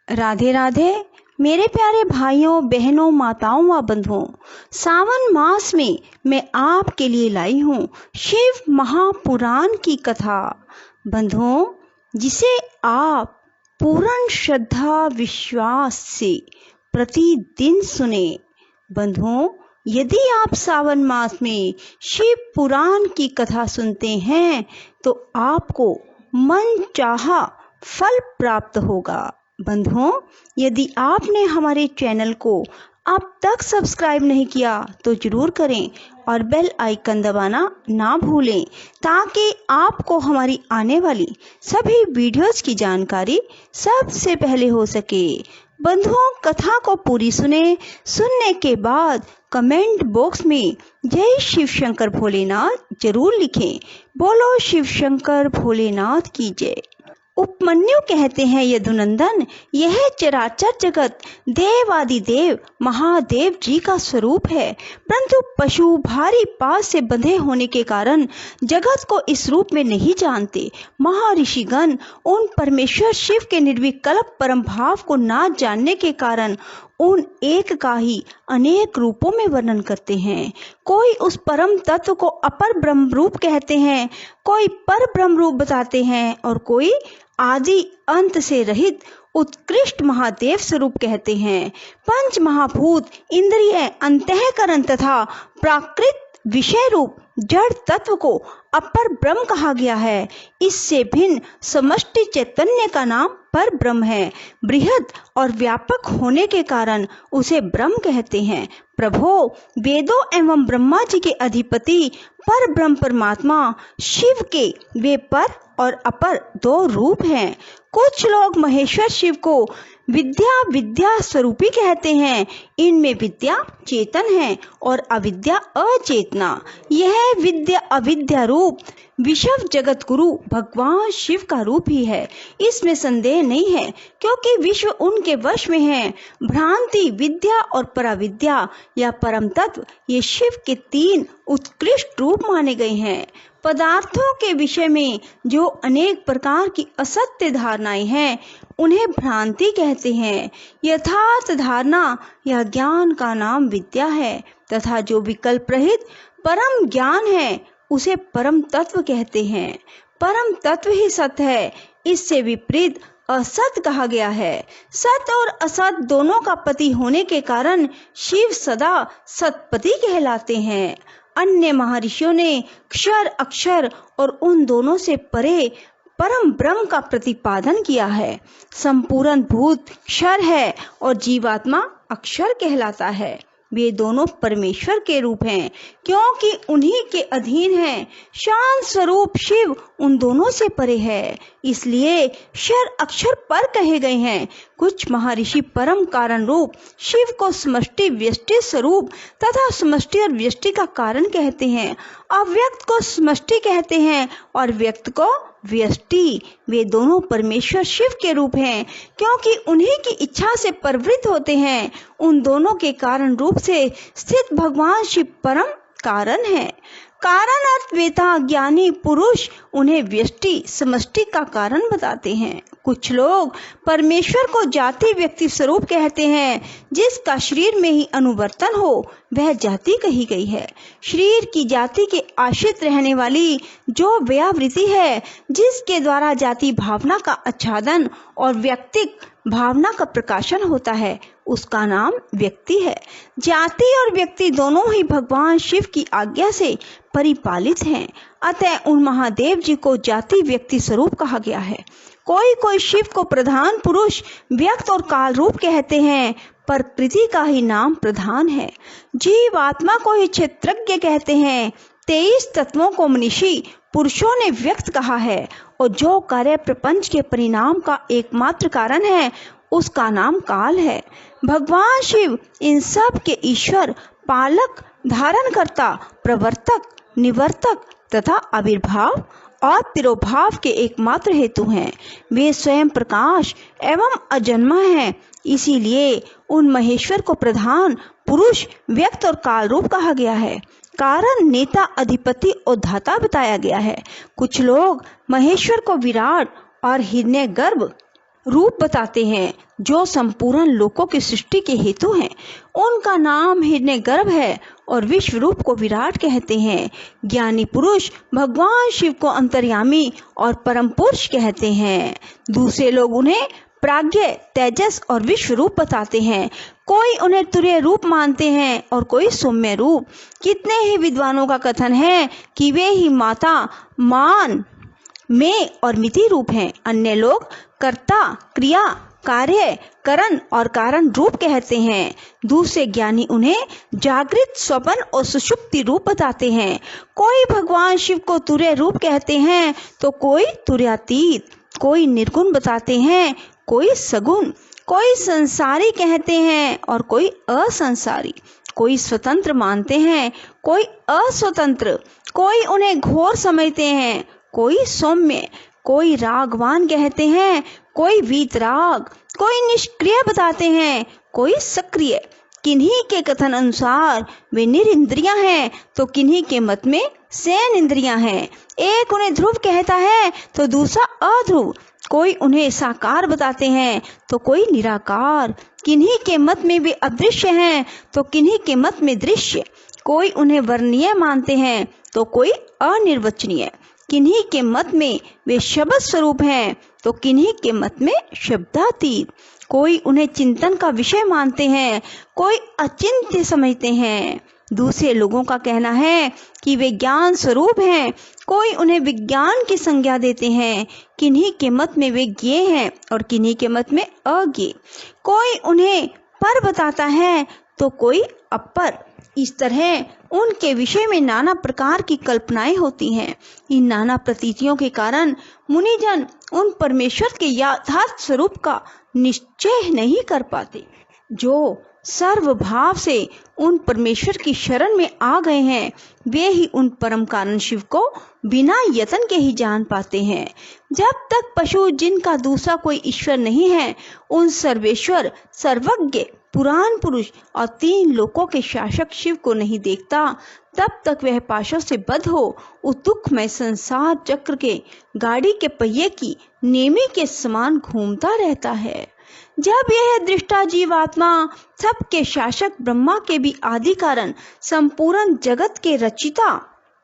राधे राधे मेरे प्यारे भाइयों बहनों माताओं व बंधुओं। सावन मास में मैं आपके लिए लाई हूँ शिव महापुराण की कथा। बंधुओं, जिसे आप पूर्ण श्रद्धा विश्वास से प्रतिदिन सुने। बंधुओं, यदि आप सावन मास में शिव पुराण की कथा सुनते हैं तो आपको मन चाहा फल प्राप्त होगा। बंधुओं, यदि आपने हमारे चैनल को अब तक सब्सक्राइब नहीं किया तो जरूर करें और बेल आइकन दबाना ना भूलें, ताकि आपको हमारी आने वाली सभी वीडियोस की जानकारी सबसे पहले हो सके। बंधुओं, कथा को पूरी सुनने के बाद कमेंट बॉक्स में जय शिव शंकर भोलेनाथ जरूर लिखें। बोलो शिव शंकर भोलेनाथ की जय। उपमन्यु कहते हैं, यदुनंदन, यह चराचर जगत देवादिदेव महादेव जी का स्वरूप है, परंतु पशु भारी पास से बंधे होने के कारण जगत को इस रूप में नहीं जानते। महर्षिगण उन परमेश्वर शिव के निर्विकल्प परम भाव को ना जानने के कारण उन एक का ही अनेक रूपों में वर्णन करते हैं। कोई उस परम तत्व को अपर ब्रह्म रूप कहते हैं, कोई पर ब्रह्म रूप बताते हैं और कोई आदि अंत से रहित उत्कृष्ट महादेव स्वरूप कहते हैं। पंच महाभूत, इंद्रिय, अंतःकरण तथा प्राकृत विषय रूप जड़ तत्व को अपर ब्रह्म कहा गया है। इससे भिन्न समष्टि चैतन्य का नाम पर ब्रह्म है। बृहद और व्यापक होने के कारण उसे ब्रह्म कहते हैं। प्रभो, वेदों एवं ब्रह्मा जी के अधिपति पर ब्रह्म परमात्मा शिव के वे पर और अपर दो रूप हैं। कुछ लोग महेश्वर शिव को विद्या स्वरूपी कहते हैं। इनमें विद्या चेतन है और अविद्या अचेतना। यह विद्या अविद्या रूप विश्व जगत गुरु भगवान शिव का रूप ही है, इसमें संदेह नहीं है, क्योंकि विश्व उनके वश में है। भ्रांति, विद्या और पराविद्या या परम तत्व ये शिव के तीन उत्कृष्ट रूप माने गए हैं। पदार्थों के विषय में जो अनेक प्रकार की असत्य धारणाएं हैं उन्हें भ्रांति कहते हैं। यथार्थ धारणा या ज्ञान का नाम विद्या है तथा जो विकल्प रहित परम ज्ञान है उसे परम तत्व कहते हैं। परम तत्व ही सत्य है, इससे विपरीत असत कहा गया है। सत और असत दोनों का पति होने के कारण शिव सदा सतपति कहलाते हैं। अन्य महर्षियों ने क्षर, अक्षर और उन दोनों से परे परम ब्रह्म का प्रतिपादन किया है। संपूर्ण भूत क्षर है और जीवात्मा अक्षर कहलाता है। वे दोनों परमेश्वर के रूप हैं, क्योंकि उन्हीं के अधीन हैं। शांत स्वरूप शिव उन दोनों से परे है, इसलिए क्षर अक्षर पर कहे गए हैं। कुछ महर्षि परम कारण रूप शिव को समष्टि व्यष्टि स्वरूप तथा समष्टि और व्यष्टि का कारण कहते हैं। अव्यक्त को समष्टि कहते हैं और व्यक्त को व्यष्टि। वे दोनों परमेश्वर शिव के रूप हैं, क्योंकि उन्हीं की इच्छा से प्रवृत्त होते हैं। उन दोनों के कारण रूप से स्थित भगवान शिव परम कारण है। कारण अर्थ वेता ज्ञानी पुरुष उन्हें व्यष्टि समष्टि का कारण बताते हैं। कुछ लोग परमेश्वर को जाति व्यक्ति स्वरूप कहते हैं। जिसका शरीर में ही अनुवर्तन हो वह जाति कही गई है। शरीर की जाति के आश्रित रहने वाली जो व्यावृत्ति है, जिसके द्वारा जाति भावना का आच्छादन और व्यक्तिक भावना का प्रकाशन होता है, उसका नाम व्यक्ति है। जाति और व्यक्ति दोनों ही भगवान शिव की आज्ञा से परिपालित हैं। अतः उन महादेव जी को जाति व्यक्ति स्वरूप कहा गया है। कोई शिव को प्रधान पुरुष व्यक्त और काल रूप कहते हैं। प्रकृति का ही नाम प्रधान है। जीव आत्मा को ही क्षेत्रज्ञ कहते हैं। 23 तत्वों को मनीषी पुरुषों ने व्यक्त कहा है और जो कार्य प्रपंच के परिणाम का एकमात्र कारण है उसका नाम काल है। भगवान शिव इन सब के ईश्वर, पालक, धारणकर्ता, प्रवर्तक, निवर्तक तथा आविर्भाव और तिरोभाव के एकमात्र हेतु हैं। वे स्वयं प्रकाश एवं अजन्मा हैं। इसीलिए उन महेश्वर को प्रधान पुरुष व्यक्त और काल रूप कहा गया है। कारण, नेता, अधिपति और धाता बताया गया है। कुछ लोग महेश्वर को विराट और हिरण्यगर्भ रूप बताते हैं जो संपूर्ण लोकों की सृष्टि के हेतु हैं। उनका नाम हिरण्यगर्भ है और विश्व रूप को विराट कहते हैं। ज्ञानी पुरुष भगवान शिव को अंतर्यामी और परम पुरुष कहते हैं। दूसरे लोग उन्हें प्राज्ञ, तेजस और विश्व रूप बताते हैं। कोई उन्हें तुर्य रूप मानते हैं और कोई सौम्य रूप। कितने ही विद्वानों का कथन है कि वे ही माता, मान, में और मिति रूप हैं। अन्य लोग कर्ता, क्रिया, कार्य, करण और कारण रूप कहते हैं। दूसरे ज्ञानी उन्हें जागृत, स्वप्न और सुषुप्ति रूप बताते हैं। कोई भगवान शिव को तुर्य रूप कहते हैं तो कोई तुर्यातीत, कोई निर्गुण बताते हैं, कोई सगुण, कोई संसारी कहते हैं और कोई असंसारी। कोई स्वतंत्र मानते हैं, कोई अस्वतंत्र। कोई उन्हें घोर समझते हैं, कोई सौम्य। कोई रागवान कहते हैं, कोई वीतराग। कोई निष्क्रिय बताते हैं, कोई सक्रिय। किन्हीं के कथन अनुसार वे निरिंद्रियां हैं तो किन्हीं के मत में सेन इंद्रियां हैं। एक उन्हें ध्रुव कहता है तो दूसरा अध्रुव। कोई उन्हें साकार बताते हैं तो कोई निराकार। किन्हीं के मत में वे अदृश्य हैं तो किन्हीं के मत में दृश्य। कोई उन्हें वर्णीय मानते हैं तो कोई अनिर्वचनीय। किन्हीं के मत में वे शब्द स्वरूप हैं तो किन्हीं के मत में शब्दातीत। कोई उन्हें चिंतन का विषय मानते हैं, कोई अचिंत्य समझते हैं। दूसरे लोगों का कहना है कि वे ज्ञान स्वरूप हैं। कोई उन्हें विज्ञान की संज्ञा देते हैं। किन्हीं के मत में वे ज्ञेय हैं और किन्हीं के मत में अज्ञेय। कोई उन्हें पर बताता है तो कोई अपर। इस तरह उनके विषय में नाना प्रकार की कल्पनाएं होती हैं। इन नाना प्रतीतियों के कारण मुनिजन उन परमेश्वर के यथार्थ स्वरूप का निश्चय नहीं कर पाते। जो सर्वभाव से उन परमेश्वर की शरण में आ गए हैं वे ही उन परम कारण शिव को बिना यत्न के ही जान पाते हैं। जब तक पशु जिनका दूसरा कोई ईश्वर नहीं है उन सर्वेश्वर, सर्वज्ञ, पुराण पुरुष और 3 लोकों के शासक शिव को नहीं देखता, तब तक वह पाशों से बद्ध हो उस दुखमय संसार चक्र के गाड़ी के पहिए की नेमी के समान घूमता रहता है। जब यह दृष्टा जीवात्मा सबके शासक ब्रह्मा के भी आदि कारण संपूर्ण जगत के रचिता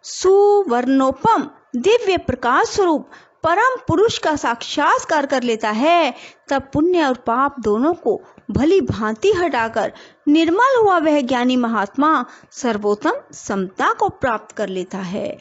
सुवर्णोपम दिव्य प्रकाश स्वरूप परम पुरुष का साक्षात्कार कर लेता है, तब पुण्य और पाप दोनों को भली भांति हटाकर निर्मल हुआ वह ज्ञानी महात्मा सर्वोत्तम समता को प्राप्त कर लेता है।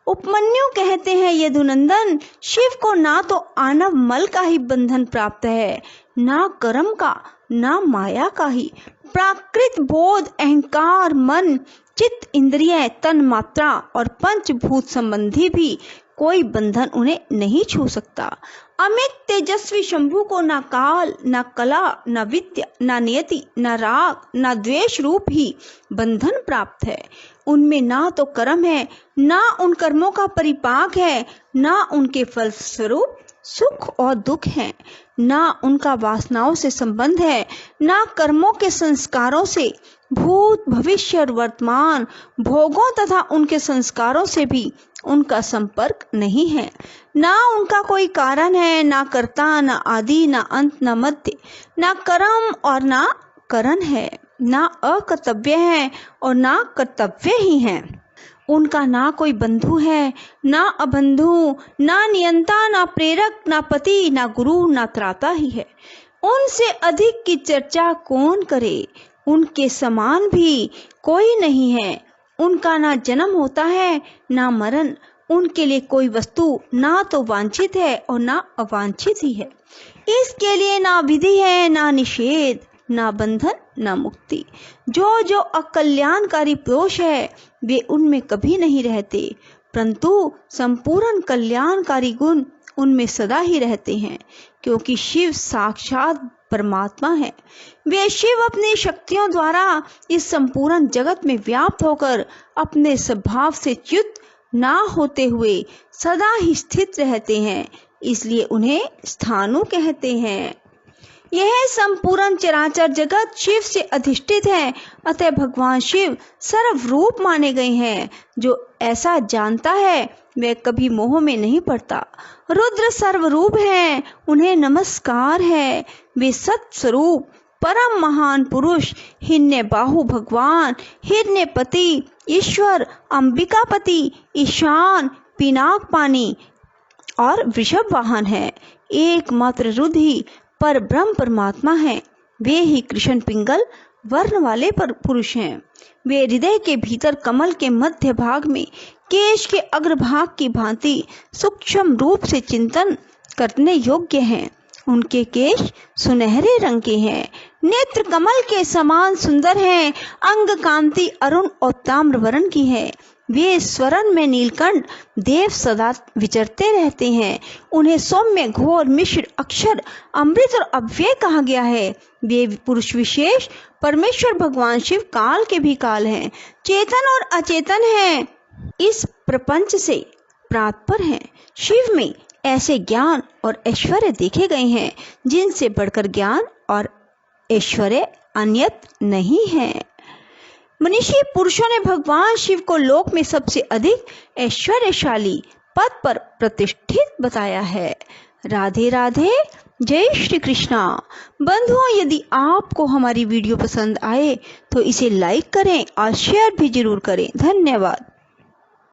उपमन्यु कहते हैं, यदुनंदन, शिव को ना तो आनव मल का ही बंधन प्राप्त है, ना कर्म का, ना माया का ही। प्राकृत बोध, अहंकार, मन, चित्त, इंद्रिय, तन मात्रा और पंचभूत संबंधी भी कोई बंधन उन्हें नहीं छू सकता। अमित तेजस्वी शंभु को ना काल, ना कला, ना विद्या, ना नियति, ना राग, ना द्वेष रूप ही बंधन प्राप्त है। उनमें ना तो कर्म है, ना उन कर्मों का परिपाक है, ना उनके फल स्वरूप सुख और दुख है, ना उनका वासनाओं से संबंध है, ना कर्मों के संस्कारों से। भूत, भविष्य और वर्तमान भोगों तथा उनके संस्कारों से भी उनका संपर्क नहीं है। ना उनका कोई कारण है, ना कर्ता, ना आदि, ना अंत, ना मध्य, ना कर्म और ना करण है, ना अकर्तव्य है और ना कर्तव्य ही है। उनका ना कोई बंधु है, ना अबंधु, ना नियंता, ना प्रेरक, ना पति, ना गुरु, ना त्राता ही है। उनसे अधिक की चर्चा कौन करे, उनके समान भी कोई नहीं है। उनका ना जन्म होता है, ना मरण। उनके लिए कोई वस्तु ना तो वांछित है और ना अवांछित ही है। इसके लिए ना विधि है, ना निषेध, ना बंधन, ना मुक्ति। जो जो अकल्याणकारी दोष है वे उनमें कभी नहीं रहते, परंतु संपूर्ण कल्याणकारी गुण उनमें सदा ही रहते हैं, क्योंकि शिव साक्षात परमात्मा है। वे शिव अपनी शक्तियों द्वारा इस संपूर्ण जगत में व्याप्त होकर अपने स्वभाव से च्युत ना होते हुए सदा ही स्थित रहते हैं, इसलिए उन्हें स्थाणु कहते हैं। यह संपूर्ण चराचर जगत शिव से अधिष्ठित है, अतः भगवान शिव सर्वरूप माने गए हैं। जो ऐसा जानता है वह कभी मोह में नहीं पड़ता। रुद्र सर्वरूप हैं, उन्हें नमस्कार है। वे सत्स्वरूप परम महान पुरुष, हिरण्य बाहु भगवान, हिरण्यपति ईश्वर, अंबिकापति, ईशान, पिनाक पानी और वृषभ वाहन है। एकमात्र रुद्र ही पर ब्रह्म परमात्मा है। वे ही कृष्ण पिंगल वर्ण वाले पुरुष हैं। वे हृदय के भीतर कमल के मध्य भाग में केश के अग्रभाग की भांति सूक्ष्म रूप से चिंतन करने योग्य हैं। उनके केश सुनहरे रंग के हैं, नेत्र कमल के समान सुंदर हैं, अंग कांति अरुण और ताम्र वर्ण की है। वे स्वर्ण में नीलकंठ देव सदा विचरते रहते हैं। उन्हें सौम्य, घोर, मिश्र, अक्षर, अमृत और अव्यय कहा गया है। वे पुरुष विशेष परमेश्वर भगवान शिव काल के भी काल हैं, चेतन और अचेतन हैं, इस प्रपंच से प्रातपर हैं। शिव में ऐसे ज्ञान और ऐश्वर्य देखे गए हैं जिनसे बढ़कर ज्ञान और ऐश्वर्य अन्यत नहीं है। मनीषी पुरुषों ने भगवान शिव को लोक में सबसे अधिक ऐश्वर्यशाली पद पर प्रतिष्ठित बताया है। राधे राधे, जय श्री कृष्णा। बंधुओं, यदि आपको हमारी वीडियो पसंद आए तो इसे लाइक करें और शेयर भी जरूर करें। धन्यवाद।